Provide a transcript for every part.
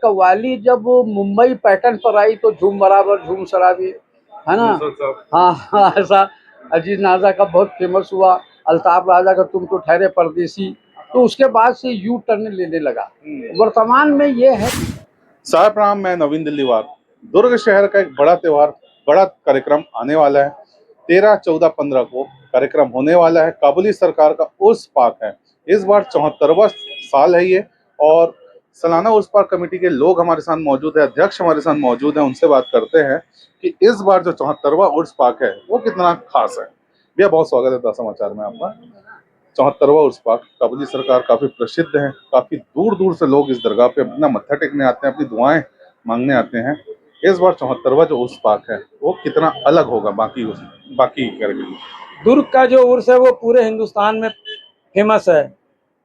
कव्वाली जब मुंबई पैटर्न पर आई तो झूम बराबर झूम शराबी, है ना। हाँ हाँ, ऐसा अजीज नाजा का बहुत फेमस हुआ, अल्ताफ राजा का तुम तो ठहरे परदेसी, तो उसके बाद से यू टर्न लेने लगा। वर्तमान में ये है। साहब प्रणाम, मैं नवीन दिल्लीवाल। दुर्ग शहर का एक बड़ा त्योहार, बड़ा कार्यक्रम आने वाला है। 13, 14, 15 को कार्यक्रम होने वाला है। काबुली सरकार का उर्स पाक है। इस बार 74वां साल है ये, और सालाना उर्स पाक कमेटी के लोग हमारे साथ मौजूद है, अध्यक्ष हमारे साथ मौजूद है। उनसे बात करते हैं कि इस बार जो 74वां उर्स पाक है वो कितना खास है। भैया बहुत स्वागत है द समाचार में आपका। 74वां उर्स पाक, काबुली सरकार काफी प्रसिद्ध है, काफी दूर दूर से लोग इस दरगाह पे अपना मत्था टेकने आते हैं, अपनी दुआएं मांगने आते हैं। इस बार 74वां जो उर्स पाक है वो कितना अलग होगा बाकी कार्यक्रम। दुर्ग का जो उर्स है वो पूरे हिंदुस्तान में फेमस है,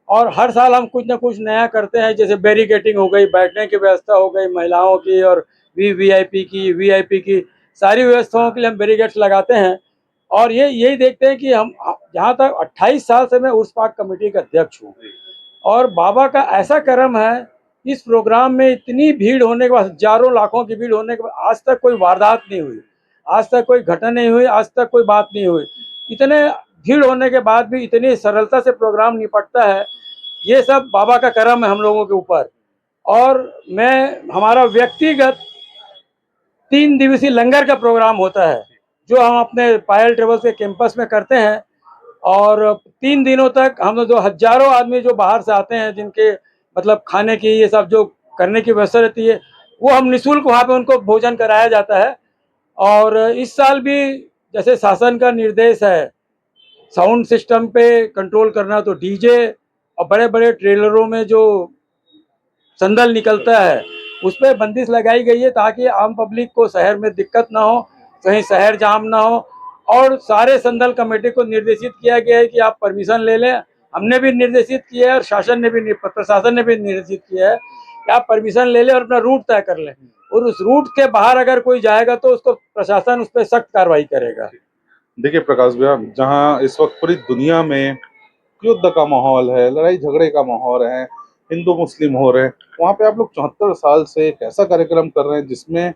और हर साल हम कुछ ना कुछ नया करते हैं। जैसे बैरिकेटिंग हो गई, बैठने की व्यवस्था हो गई महिलाओं की, और वीआईपी की सारी व्यवस्थाओं के लिए हम बैरिकेड्स लगाते हैं। और यही देखते हैं कि हम जहाँ तक 28 साल से मैं उर्स पाक कमेटी का अध्यक्ष हूँ, और बाबा का ऐसा करम है, इस प्रोग्राम में इतनी भीड़ होने के बाद, हजारों लाखों की भीड़ होने के बाद, आज तक कोई वारदात नहीं हुई, आज तक कोई घटना नहीं हुई, आज तक कोई बात नहीं हुई। इतने भीड़ होने के बाद भी इतनी सरलता से प्रोग्राम निपटता है, ये सब बाबा का करम है हम लोगों के ऊपर। और हमारा व्यक्तिगत 3 दिवसीय लंगर का प्रोग्राम होता है, जो हम अपने पायल ट्रेवल्स के कैंपस में करते हैं। और 3 दिनों तक हम जो हजारों आदमी जो बाहर से आते हैं, जिनके मतलब खाने की ये सब जो करने की व्यवस्था रहती है, वो हम निःशुल्क वहाँ पे उनको भोजन कराया जाता है। और इस साल भी जैसे शासन का निर्देश है साउंड सिस्टम पे कंट्रोल करना, तो डीजे और बड़े बड़े ट्रेलरों में जो संदल निकलता है उस पर बंदिश लगाई गई है, ताकि आम पब्लिक को शहर में दिक्कत ना हो, कहीं शहर जाम ना हो। और सारे संदल कमेटी को निर्देशित किया गया है कि आप परमिशन ले लें। हमने भी निर्देशित किया है, और प्रशासन ने भी निर्देशित किया है कि आप परमिशन ले लें और अपना रूट तय कर लें, और उस रूट के बाहर अगर कोई जाएगा तो उसको प्रशासन उस पर सख्त कार्रवाई करेगा। देखिए प्रकाश भैया, जहाँ इस वक्त पूरी दुनिया में युद्ध का माहौल है, लड़ाई झगड़े का माहौल है, हिंदू मुस्लिम हो रहे हैं, वहाँ पे आप लोग 74 साल से एक ऐसा कार्यक्रम कर रहे हैं जिसमें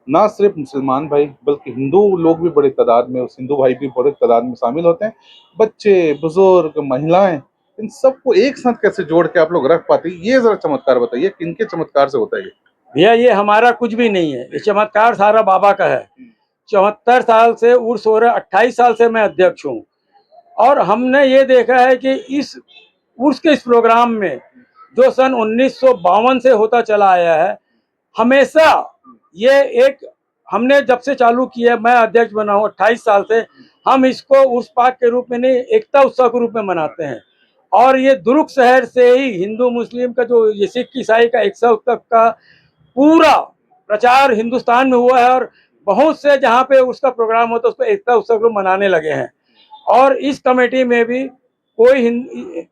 ना सिर्फ मुसलमान भाई बल्कि हिंदू लोग भी बड़े तादाद में, उस हिंदू भाई भी बड़े तादाद में शामिल होते हैं। बच्चे, बुजुर्ग, महिलाएं, इन सबको एक साथ कैसे जोड़ के आप लोग रख पाते हैं, ये जरा चमत्कार बताइए, किनके चमत्कार से होता है ये? भैया ये हमारा कुछ भी नहीं है, ये चमत्कार सारा बाबा का है। 74 साल से उर्स हो रहा है, 28 साल से मैं अध्यक्ष हूँ, और हमने ये देखा है कि इस उर्स के इस प्रोग्राम में जो सन 1952 से होता चला आया है, हमेशा ये एक हमने जब से चालू किया, मैं अध्यक्ष बना हूँ 28 साल से, हम इसको उर्स पाक के रूप में नहीं, एकता उत्सव के रूप में मनाते हैं। और ये दुर्ग शहर से ही हिंदू मुस्लिम का जो ये सिख ईसाई का एकता उत्सव का पूरा प्रचार हिंदुस्तान में हुआ है, और बहुत से जहाँ पे उसका प्रोग्राम होता है उस पर एकता उत्सव लोग मनाने लगे हैं। और इस कमेटी में भी कोई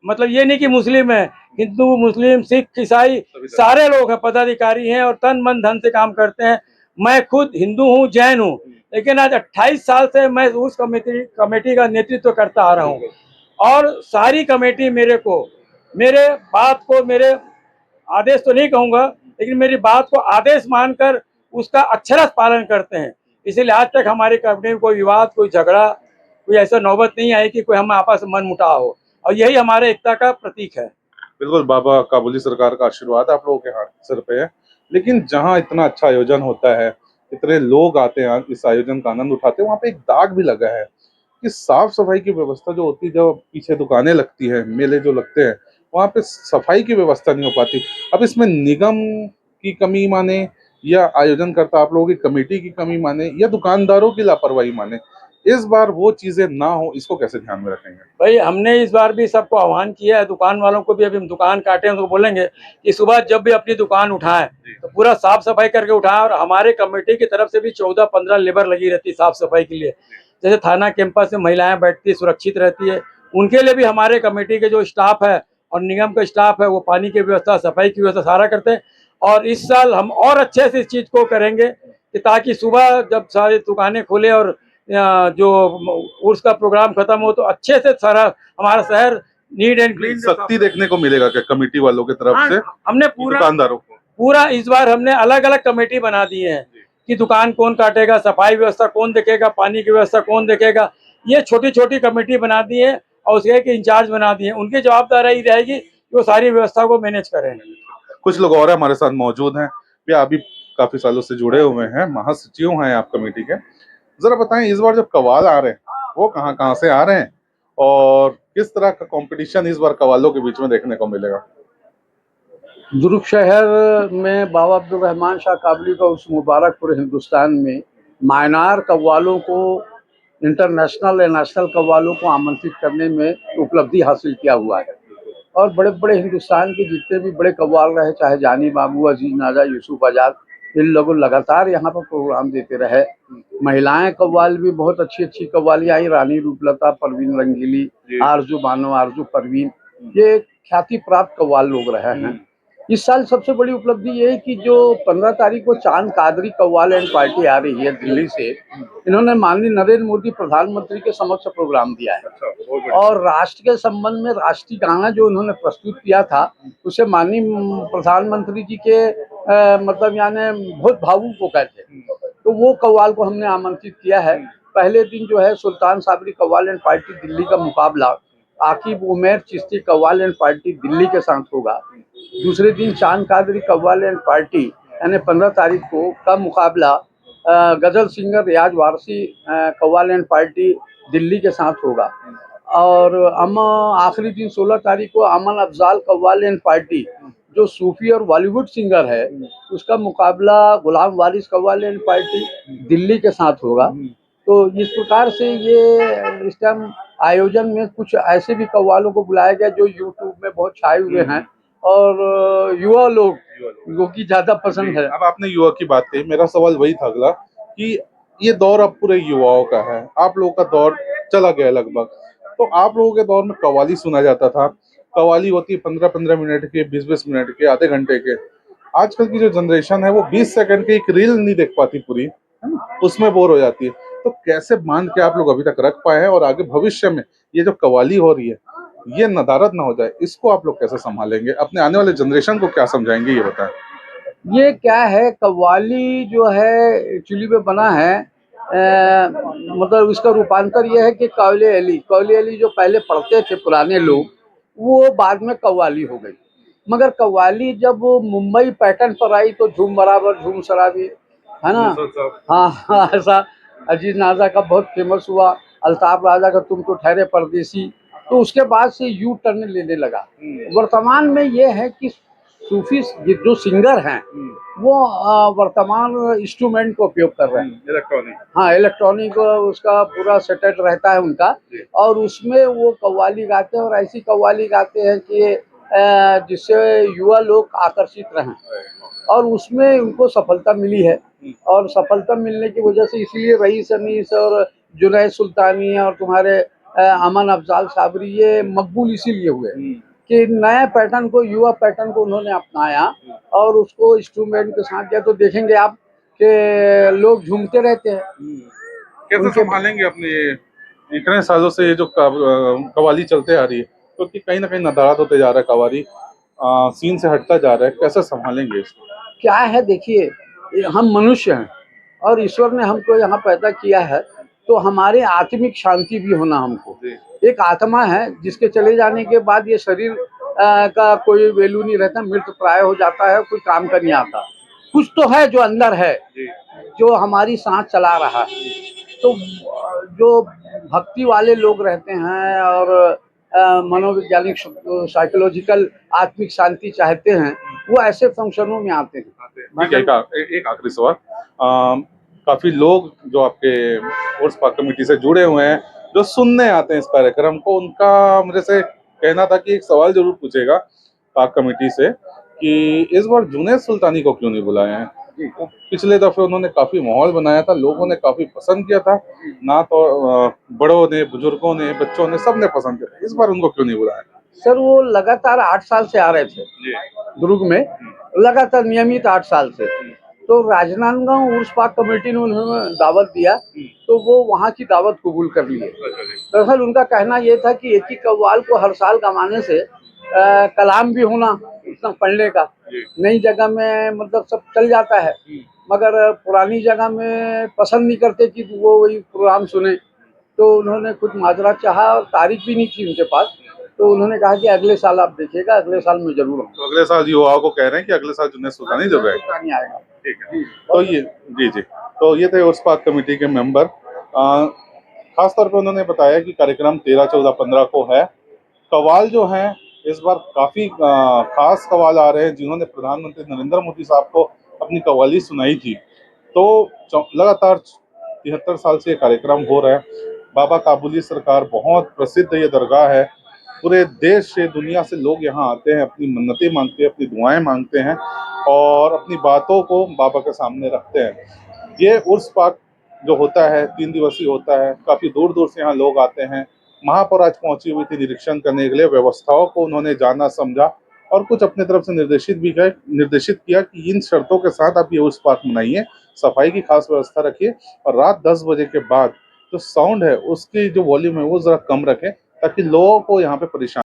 मतलब ये नहीं कि मुस्लिम है, हिंदू मुस्लिम सिख ईसाई सारे लोग हैं, पदाधिकारी हैं, और तन मन धन से काम करते हैं। मैं खुद हिंदू हूँ, जैन हूँ, लेकिन आज 28 साल से मैं उस कमेटी का नेतृत्व करता आ रहा हूँ। और सारी कमेटी मेरे बात को, मेरे आदेश तो नहीं कहूँगा, लेकिन मेरी बात को आदेश मानकर उसका अक्षरशः पालन करते हैं। इसीलिए आज तक हमारी कमेटी में कोई विवाद, कोई झगड़ा, कोई ऐसा नौबत नहीं आई कि कोई हम आपस में मनमुटाव हो, और यही हमारे एकता का प्रतीक है। बिल्कुल, बाबा काबुली सरकार का आशीर्वाद आप लोगों के हाथ सिर पे है। लेकिन जहाँ इतना अच्छा आयोजन होता है, इतने लोग आते हैं, इस आयोजन का आनंद उठाते हैं, वहाँ पे एक दाग भी लगा है कि साफ सफाई की व्यवस्था जो होती है, जब पीछे दुकानें लगती है, मेले जो लगते हैं, वहाँ पे सफाई की व्यवस्था नहीं हो पाती। अब इसमें निगम की कमी माने, या आयोजनकर्ता आप लोगों की कमेटी की कमी माने, या दुकानदारों की लापरवाही माने, इस बार वो चीजें ना हो, इसको कैसे ध्यान में रखेंगे? भाई हमने इस बार भी सबको आह्वान किया है, दुकान वालों को भी, अभी हम दुकान काटे हैं तो बोलेंगे कि सुबह जब भी अपनी दुकान उठाएं तो पूरा साफ सफाई करके उठाएं। और हमारे कमेटी की तरफ से भी 14-15 लेबर लगी रहती है साफ सफाई के लिए। जैसे थाना कैंपस में महिलाएं बैठती, सुरक्षित रहती है, उनके लिए भी हमारे कमेटी के जो स्टाफ है और निगम का स्टाफ है, वो पानी की व्यवस्था, सफाई की व्यवस्था सारा करते हैं। और इस साल हम और अच्छे से इस चीज़ को करेंगे कि ताकि सुबह जब सारी दुकानें खोले और जो उर्स का प्रोग्राम खत्म हो तो अच्छे से सारा हमारा शहर नीट एंड क्लीन। सख्ती देखने को मिलेगा क्या कमेटी वालों की तरफ से? हमने पूरा दुकानदारों को पूरा इस बार हमने अलग अलग कमेटी बना दी है कि दुकान कौन काटेगा, सफाई व्यवस्था कौन देखेगा, पानी की व्यवस्था कौन देखेगा। ये छोटी छोटी कमेटी बना दी है और उसके एक इंचार्ज बना दिए। उनकी जवाबदारी रहेगी कि वो सारी व्यवस्था को मैनेज करें। कुछ लोग और हमारे साथ मौजूद हैं, वे अभी काफी सालों से जुड़े हुए हैं, महासचिव हैं आप कमेटी के। जरा बताएं, इस बार जब कवाल आ रहे हैं वो कहाँ कहाँ से आ रहे हैं और किस तरह का कंपटीशन इस बार कवालों के बीच में देखने को मिलेगा? दुर्ग शहर में बाबा अब्दुल रहमान शाह काबली का उस मुबारकपुर हिंदुस्तान में मायनार कव्वालों को, इंटरनेशनल या नेशनल कव्वालों को आमंत्रित करने में उपलब्धि हासिल किया हुआ है। और बड़े बड़े हिंदुस्तान के जितने भी बड़े कव्वाल रहे, चाहे जानी बाबू, अजीज नाजा, यूसुफ आजाद, इन लोगों लगातार यहाँ पर प्रोग्राम देते रहे। महिलाएं कव्वाल भी बहुत अच्छी अच्छी कव्वाली आई, रानी रूपलता, परवीन रंगीली, आरजू बानो, आरजू परवीन, ये ख्याति प्राप्त कव्वाल लोग रहे हैं। इस साल सबसे बड़ी उपलब्धि ये है कि जो 15 तारीख को चांद कादरी कव्वाल एंड पार्टी आ रही है दिल्ली से, इन्होंने माननीय नरेंद्र मोदी प्रधानमंत्री के समक्ष प्रोग्राम दिया है। और राष्ट्र के संबंध में राष्ट्रीय गाना जो उन्होंने प्रस्तुत किया था, उसे माननीय प्रधानमंत्री जी के मतलब यानी बहुत भावुक हो गए थे। तो वो कव्वाल को हमने आमंत्रित किया है। पहले दिन जो है सुल्तान साबरी कव्वाल एंड पार्टी दिल्ली का मुकाबला आकिब उमैर चिश्ती कव्वाल एंड पार्टी दिल्ली के साथ होगा। दूसरे दिन चांद कादरी कव्वाल एंड पार्टी यानी 15 तारीख को का मुकाबला ghazal singer Riyaz Warsi qawwal and party Delhi के साथ होगा। और आखिरी दिन 16 तारीख को अमन अफजाल कव्वाल एंड पार्टी जो सूफी और बॉलीवुड सिंगर है, उसका मुकाबला गुलाम वारिस कव्वाल एंड पार्टी दिल्ली के साथ होगा। तो इस प्रकार से ये इस टाइम आयोजन में कुछ ऐसे भी कव्वालों को बुलाया गया जो यूट्यूब में बहुत छाए हुए हैं और युवा लोगों की ज्यादा पसंद है। अब आपने युवा की बात कही, मेरा सवाल वही था अगला कि ये दौर अब पूरे युवाओं का है, आप लोगों का दौर चला गया लगभग। तो आप लोगों के दौर में कव्वाली सुना जाता था, कव्वाली होती है 15-15 मिनट के, 20-20 मिनट के, आधे घंटे के। आजकल की जो जनरेशन है वो 20 सेकंड की एक रील नहीं देख पाती पूरी, है ना, उसमें बोर हो जाती है। तो कैसे बांध के आप लोग अभी तक रख पाए हैं और आगे भविष्य में ये जो कव्वाली हो रही है ये नदारद ना हो जाए, इसको आप लोग कैसे संभालेंगे? अपने आने वाले जनरेशन को क्या समझाएंगे, ये बताएं। ये क्या है, कव्वाली जो है एक्चुअली में बना है मतलब इसका रूपांतर ये है कि कौली अली जो पहले पढ़ते थे पुराने लोग, वो बाद में कव्वाली हो गई। मगर कव्वाली जब मुंबई पैटर्न पर आई तो झूम बराबर झूम शराबी, है ना, हाँ ऐसा अजीज नाजा का बहुत फेमस हुआ, अल्ताफ राजा का तुम तो ठहरे परदेसी। तो उसके बाद से यू टर्न लेने लगा। वर्तमान में ये है कि सूफी जो सिंगर हैं वो वर्तमान इंस्ट्रूमेंट का उपयोग कर रहे हैं, इलेक्ट्रॉनिक, हाँ इलेक्ट्रॉनिक, उसका पूरा सेटअप रहता है उनका, और उसमें वो कव्वाली गाते हैं और ऐसी कव्वाली गाते हैं कि जिससे युवा लोग आकर्षित रहें। और उसमें उनको सफलता मिली है और सफलता मिलने की वजह से इसीलिए रईस अनीस और जुनैद सुल्तानी और तुम्हारे अमन अफजाल साबरी ये मकबूल इसीलिए हुए कि नए पैटर्न को, युवा पैटर्न को उन्होंने अपनाया और उसको इंस्ट्रूमेंट के साथ किया। तो देखेंगे आप कि लोग झूमते रहते हैं। कैसे संभालेंगे अपने इतने सालों से ये जो कव्वाली चलते आ रही है, क्योंकि कहीं ना कहीं नदारद होते जा रहा है कव्वाली, सीन से हटता जा रहा है, कैसे संभालेंगे इसको? क्या है, देखिए हम मनुष्य हैं और ईश्वर ने हमको यहाँ पैदा किया है, तो हमारे आत्मिक शांति भी होना हमको। एक आत्मा है जिसके चले जाने के बाद ये शरीर का कोई वैल्यू नहीं रहता, मृत प्राय हो जाता है, कोई काम का नहीं आता। कुछ तो है जो अंदर है, जो हमारी सांस चला रहा है। तो जो भक्ति वाले लोग रहते हैं और मनोवैज्ञानिक साइकोलॉजिकल आत्मिक शांति चाहते हैं, वो ऐसे फंक्शनों में आते हैं। एक आखिरी सवाल, काफी लोग जो आपके उर्स पाक कमेटी से जुड़े हुए हैं, जो सुनने आते हैं इस कार्यक्रम को, उनका मेरे से कहना था कि एक सवाल जरूर पूछेगा पाक कमेटी से कि इस बार जुनैद सुल्तानी को क्यों नहीं बुलाया है? पिछले दफे उन्होंने काफी माहौल बनाया था, लोगों ने काफी पसंद किया था, ना तो बड़ों ने, बुजुर्गों ने, बच्चों ने, सबने पसंद किया था। इस बार उनको क्यों नहीं बुलाया? सर वो लगातार 8 साल से आ रहे थे दुर्ग में, लगातार नियमित 8 साल से। तो राजनांदगांव उर्स पाक कमेटी ने उन्होंने दावत दिया तो वो वहाँ की दावत कबूल कर लिए। दरअसल उनका कहना ये था कि एक ही कव्वाल को हर साल गवाने से कलाम भी होना उतना पढ़ने का। जी। नई जगह में मतलब सब चल जाता है, मगर पुरानी जगह में पसंद नहीं करते कि वो वही प्रोग्राम सुने। तो उन्होंने खुद माजरा चाहा और तारीख भी नहीं थी उनके पास, तो उन्होंने कहा कि अगले साल आप देखिएगा, अगले साल मैं जरूर आऊंगा। तो अगले साल युवाओं को कह रहे हैं कि अगले साल जुन्नत सुल्तानी जरूर आएगा। नहीं आएगा। ठीक है। तो ये जी, तो ये थे उर्स पाक कमेटी के मेंबर। खास तौर पे उन्होंने बताया कि कार्यक्रम 13, 14, 15 को है। कव्वाल जो हैं इस बार काफी खास कव्वाल आ रहे हैं, जिन्होंने प्रधानमंत्री नरेंद्र मोदी साहब को अपनी कव्वाली सुनाई थी। तो लगातार 73 साल से ये कार्यक्रम हो रहा है। बाबा काबुली सरकार बहुत प्रसिद्ध ये दरगाह है। पूरे देश से, दुनिया से लोग यहाँ आते हैं, अपनी मन्नतें मांगते हैं, अपनी दुआएं मांगते हैं और अपनी बातों को बाबा के सामने रखते हैं। ये उर्स पाक जो होता है 3 दिवसीय होता है। काफ़ी दूर दूर से यहाँ लोग आते हैं। महापौर आज पहुंची हुई थी निरीक्षण करने के लिए। व्यवस्थाओं को उन्होंने जाना, समझा और कुछ अपनी तरफ से निर्देशित किया कि इन शर्तों के साथ आप ये उर्स पाक मनाइए, सफाई की खास व्यवस्था रखिए और रात 10 बजे के बाद जो साउंड है उसकी जो वॉल्यूम है वो ज़रा कम रखें, ताकि लोगों को यहाँ पे परेशानी